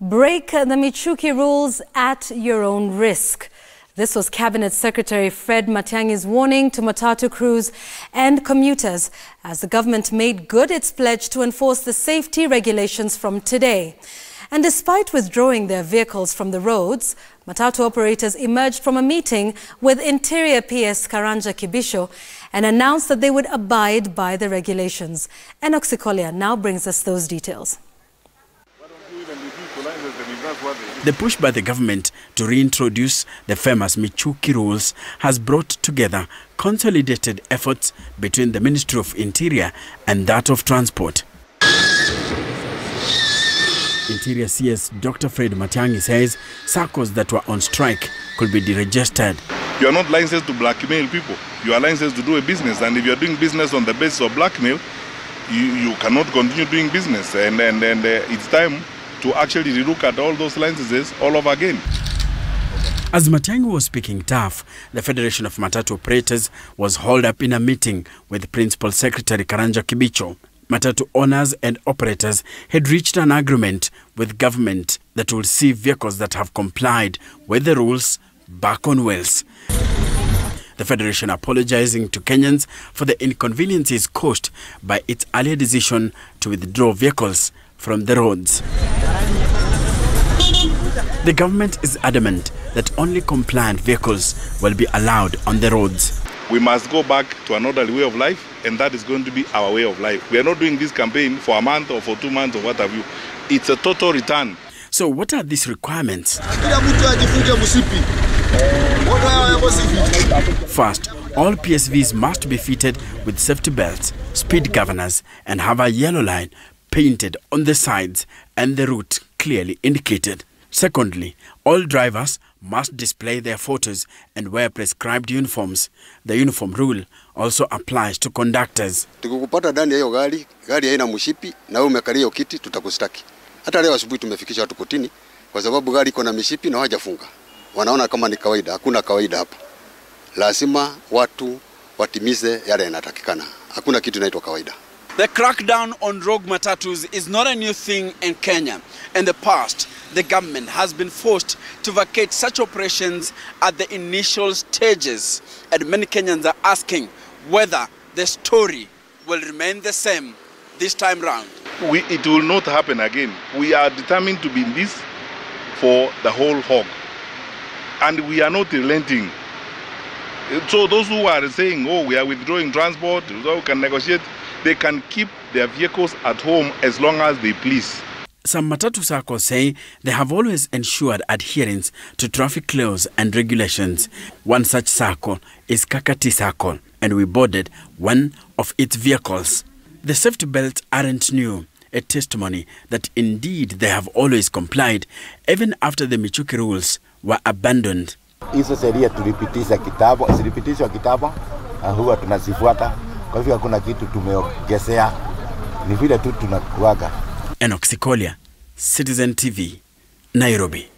Break the Michuki rules at your own risk. This was Cabinet Secretary Fred Matiang'i's warning to matatu crews and commuters as the government made good its pledge to enforce the safety regulations from today. And despite withdrawing their vehicles from the roads, matatu operators emerged from a meeting with Interior PS Karanja Kibicho and announced that they would abide by the regulations. Michuki now brings us those details. The push by the government to reintroduce the famous Michuki rules has brought together consolidated efforts between the Ministry of Interior and that of Transport. Interior CS Dr. Fred Matiang'i says SACCOs that were on strike could be deregistered. You are not licensed to blackmail people. You are licensed to do a business, and if you are doing business on the basis of blackmail, you cannot continue doing business. And it's time to actually relook at all those licenses all over again. As Matiang'i was speaking tough, the Federation of Matatu Operators was hauled up in a meeting with Principal Secretary Karanja Kibicho. Matatu owners and operators had reached an agreement with government that will see vehicles that have complied with the rules back on wheels. The Federation apologizing to Kenyans for the inconveniences caused by its earlier decision to withdraw vehicles from the roads. The government is adamant that only compliant vehicles will be allowed on the roads. We must go back to an orderly way of life, and that is going to be our way of life. We are not doing this campaign for a month or for 2 months or what have you. It's a total return. So what are these requirements? First, all PSVs must be fitted with safety belts, speed governors, and have a yellow line painted on the sides and the route clearly indicated. Secondly, all drivers must display their photos and wear prescribed uniforms. The uniform rule also applies to conductors. Tukikupata ndani ya hiyo gari haina mshipi na wewe umekalia hiyo kiti tutakustaki. Hata leo asubuhi tumefikisha watu kotini kwa sababu gari iko na mishipi na hawajafunga. Wanaona kama ni kawaida, hakuna kawaida hapa. Lazima watu watimize yale yanatakikana. Hakuna kitu inaitwa kawaida. The crackdown on rogue matatus is not a new thing in Kenya. In the past, the government has been forced to vacate such operations at the initial stages, and many Kenyans are asking whether the story will remain the same this time round. It will not happen again. We are determined to be in this for the whole hog, and we are not relenting. So those who are saying, oh, we are withdrawing transport, so we can negotiate, they can keep their vehicles at home as long as they please. Some matatu SACCOs say they have always ensured adherence to traffic laws and regulations. One such SACCO is Kakati SACCO, and we boarded one of its vehicles. The safety belts aren't new, a testimony that indeed they have always complied, even after the Michuki rules were abandoned. Hizo sheria tulipitisha kitambo, zilipitishwa kitambo, huwa tunazifuata. Kwa hivyo hakuna kitu tumeongezea, ni vile tu tunakuaga. Michuki, Citizen TV, Nairobi.